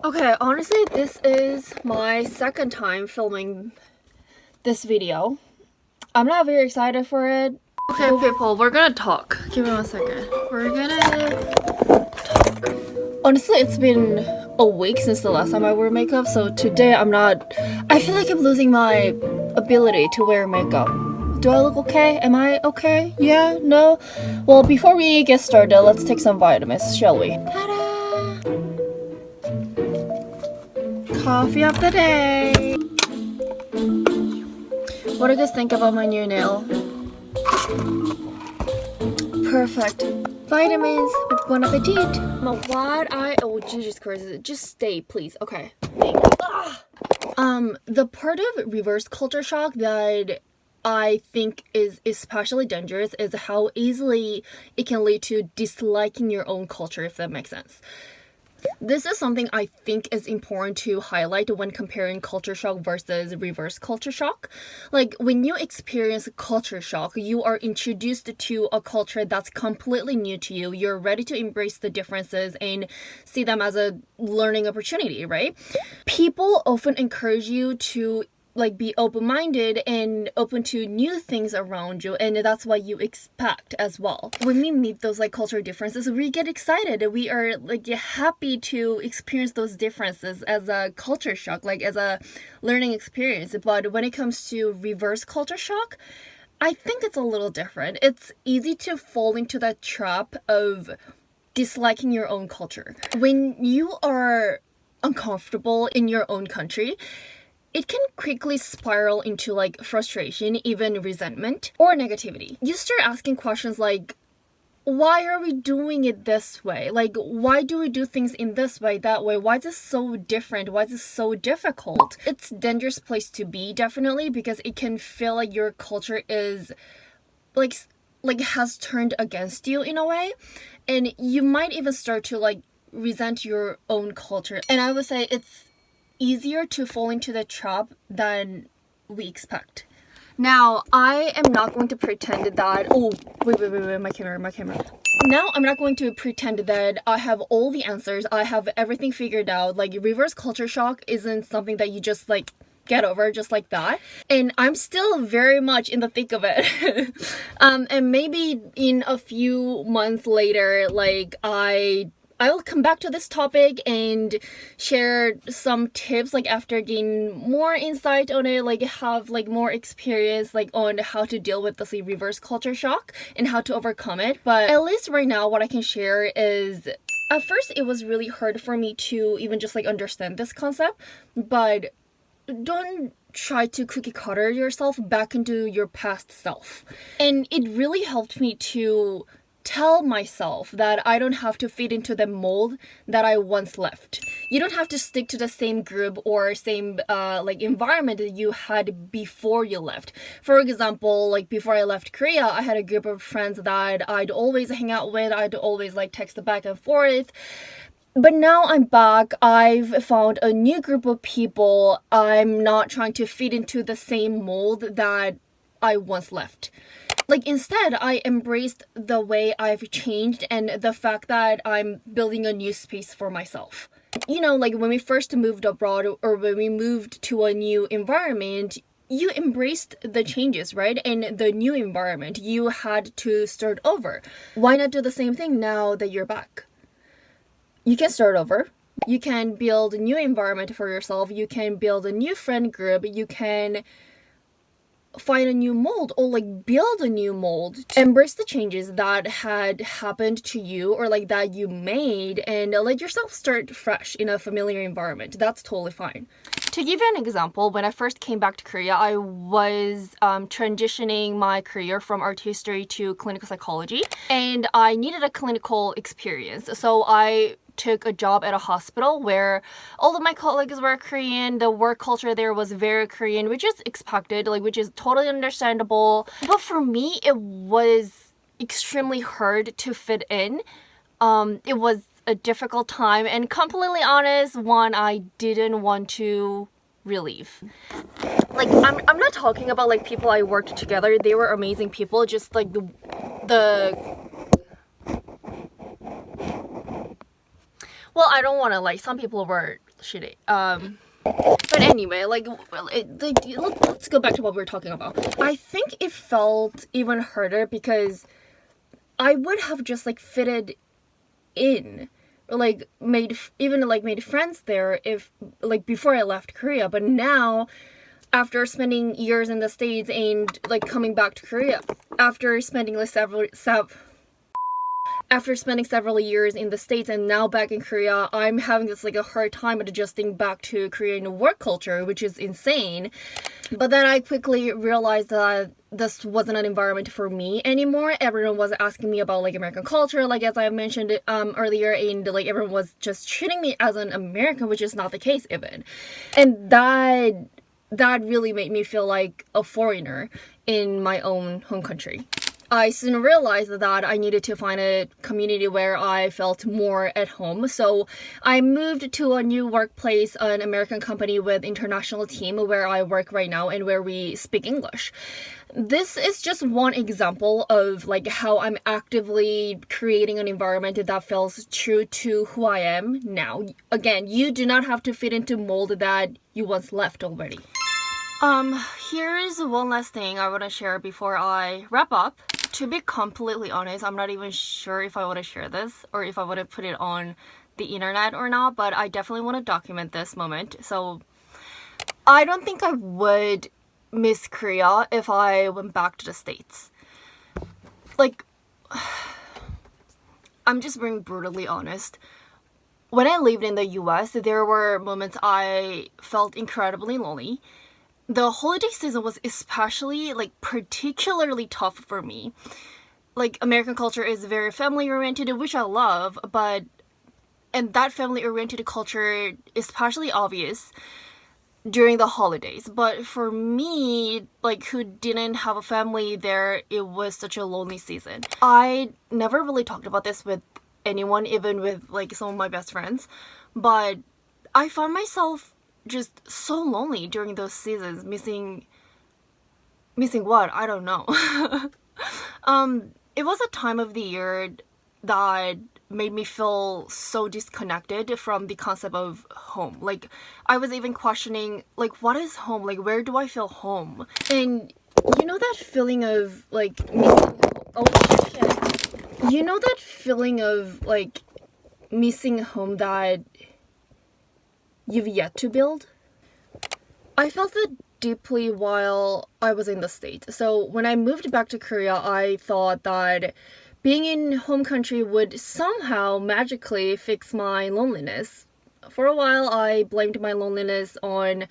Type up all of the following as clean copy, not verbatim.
Okay, honestly, this is my second time filming this video. I'm not very excited for it. Okay, people, we're gonna talk. Give me 1 second. We're gonna talk. Honestly, it's been a week since the last time I wore makeup, so today I feel like I'm losing my ability to wear makeup. Do I look okay? Am I okay? Yeah? No? Well, before we get started, let's take some vitamins, shall we? Ta-da! Coffee of the day! What do you guys think about my new nail? Perfect. Vitamins. Bon appetit. Oh Jesus Christ! Just stay, please. Okay. Thank you. The part of reverse culture shock that I think is especially dangerous is how easily it can lead to disliking your own culture, if that makes sense. This is something I think is important to highlight when comparing culture shock versus reverse culture shock. Like, when you experience culture shock, you are introduced to a culture that's completely new to you. You're ready to embrace the differences and see them as a learning opportunity, right? People often encourage you to be open-minded and open to new things around you, and that's what you expect as well. When we meet those cultural differences, we get excited. We are happy to experience those differences as a culture shock, as a learning experience. But when it comes to reverse culture shock, I think it's a little different. It's easy to fall into that trap of disliking your own culture. When you are uncomfortable in your own country, it can quickly spiral into frustration, even resentment, or negativity. You start asking questions like, why are we doing it this way? Why do we do things in this way, that way? Why is this so different? Why is this so difficult? It's a dangerous place to be, definitely, because it can feel like your culture is has turned against you in a way, and you might even start to resent your own culture. And I would say it's easier to fall into the trap than we expect. Now, I am not going to pretend that... Oh, wait, my camera. Now, I'm not going to pretend that I have all the answers. I have everything figured out. Reverse culture shock isn't something that you just, get over just like that. And I'm still very much in the thick of it. And maybe in a few months later, I'll come back to this topic and share some tips after gaining more insight on it, have more experience on how to deal with the reverse culture shock and how to overcome it. But at least right now, what I can share is, at first it was really hard for me to even just understand this concept, but don't try to cookie cutter yourself back into your past self. And it really helped me to tell myself that I don't have to fit into the mold that I once left. You don't have to stick to the same group or same environment that you had before you left. For example, before I left Korea, I had a group of friends that I'd always hang out with. I'd always text back and forth. But now I'm back, I've found a new group of people. I'm not trying to fit into the same mold that I once left. Instead, I embraced the way I've changed and the fact that I'm building a new space for myself. When we first moved abroad or when we moved to a new environment, you embraced the changes, right? And the new environment, you had to start over. Why not do the same thing now that you're back? You can start over. You can build a new environment for yourself. You can build a new friend group. You can find a new mold or build a new mold. Embrace the changes that had happened to you or that you made, and let yourself start fresh in a familiar environment. That's totally fine. To give you an example, when I first came back to Korea, I was transitioning my career from art history to clinical psychology, and I needed a clinical experience. So I took a job at a hospital where all of my colleagues were Korean. The work culture there was very Korean, which is expected, which is totally understandable. But for me, it was extremely hard to fit in. It was a difficult time, and completely honest, one I didn't want to relieve. I'm not talking about people I worked together. They were amazing people. Just the well, I don't want to, like, some people were shitty. But anyway, like, let's go back to what we were talking about. I think it felt even harder because I would have just, like, fitted in, or, like, made friends there if, like, before I left Korea. But now, after spending years in the States and, like, coming back to Korea, after spending, like, several years in the States and now back in Korea, I'm having this, like, a hard time adjusting back to Korean work culture, which is insane. But then I quickly realized that this wasn't an environment for me anymore. Everyone was asking me about, like, American culture, like, as I mentioned earlier, and, like, everyone was just treating me as an American, which is not the case even. And that really made me feel like a foreigner in my own home country. I soon realized that I needed to find a community where I felt more at home. So I moved to a new workplace, an American company with international team where I work right now and where we speak English. This is just one example of, like, how I'm actively creating an environment that feels true to who I am now. Again, you do not have to fit into mold that you once left already. Here's one last thing I want to share before I wrap up. To be completely honest, I'm not even sure if I want to share this or if I want to put it on the internet or not, but I definitely want to document this moment. So I don't think I would miss Korea if I went back to the States. Like, I'm just being brutally honest. When I lived in the US, there were moments I felt incredibly lonely. The holiday season was especially, like, particularly tough for me. Like, American culture is very family oriented, which I love, and that family oriented culture is especially obvious during the holidays. But for me, like, who didn't have a family there, it was such a lonely season. I never really talked about this with anyone, even with, like, some of my best friends, but I found myself just so lonely during those seasons, missing what? I don't know. It was a time of the year that made me feel so disconnected from the concept of home. Like, I was even questioning, like, what is home? Like, where do I feel home? And you know that feeling of, like, missing, oh shit. You know that feeling of, like, missing home that you've yet to build? I felt it deeply while I was in the States. So when I moved back to Korea, I thought that being in home country would somehow magically fix my loneliness. For a while, I blamed my loneliness on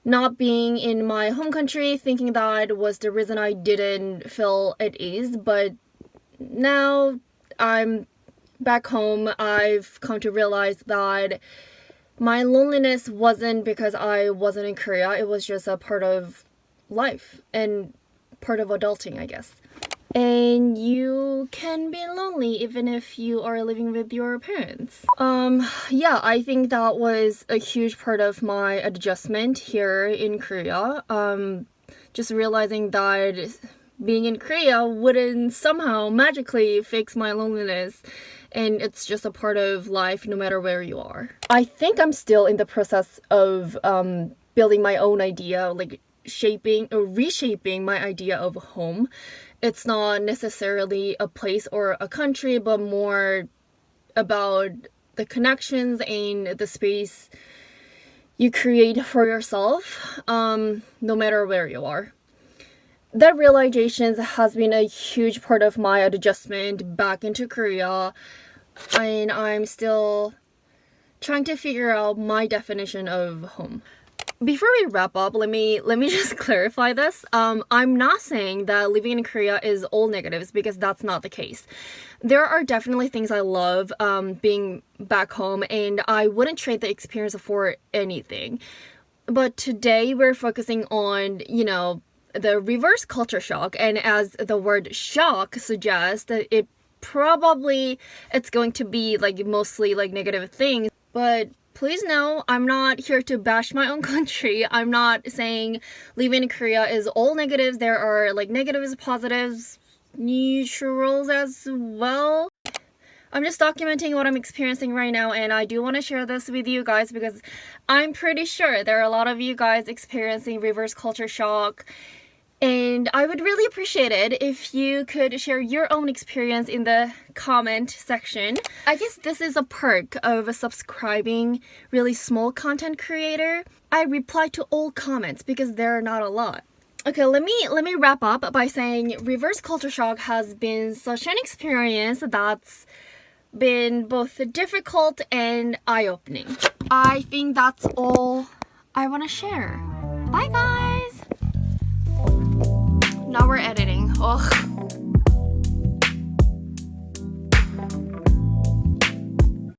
not being in my home country, thinking that was the reason I didn't feel at ease. But now I'm back home, I've come to realize that my loneliness wasn't because I wasn't in Korea. It was just a part of life and part of adulting, I guess. And you can be lonely even if you are living with your parents. Yeah, I think that was a huge part of my adjustment here in Korea. Just realizing that being in Korea wouldn't somehow magically fix my loneliness, and it's just a part of life no matter where you are. I think I'm still in the process of building my own idea, like shaping or reshaping my idea of home. It's not necessarily a place or a country, but more about the connections and the space you create for yourself, no matter where you are. That realization has been a huge part of my adjustment back into Korea, and I'm still trying to figure out my definition of home. Before we wrap up, let me just clarify this. I'm not saying that living in Korea is all negatives, because that's not the case. There are definitely things I love being back home, and I wouldn't trade the experience for anything. But today we're focusing on, the reverse culture shock, and as the word shock suggests, it's going to be like mostly like negative things. But please know, I'm not here to bash my own country. I'm not saying living in Korea is all negatives. There are like negatives, positives, neutrals as well. I'm just documenting what I'm experiencing right now, and I do want to share this with you guys because I'm pretty sure there are a lot of you guys experiencing reverse culture shock, and I would really appreciate it if you could share your own experience in the comment section. I guess this is a perk of subscribing really small content creator. I reply to all comments because there are not a lot. Okay, let me wrap up by saying reverse culture shock has been such an experience that's been both difficult and eye-opening. I think that's all I want to share. Bye guys! Now we're editing. Ugh.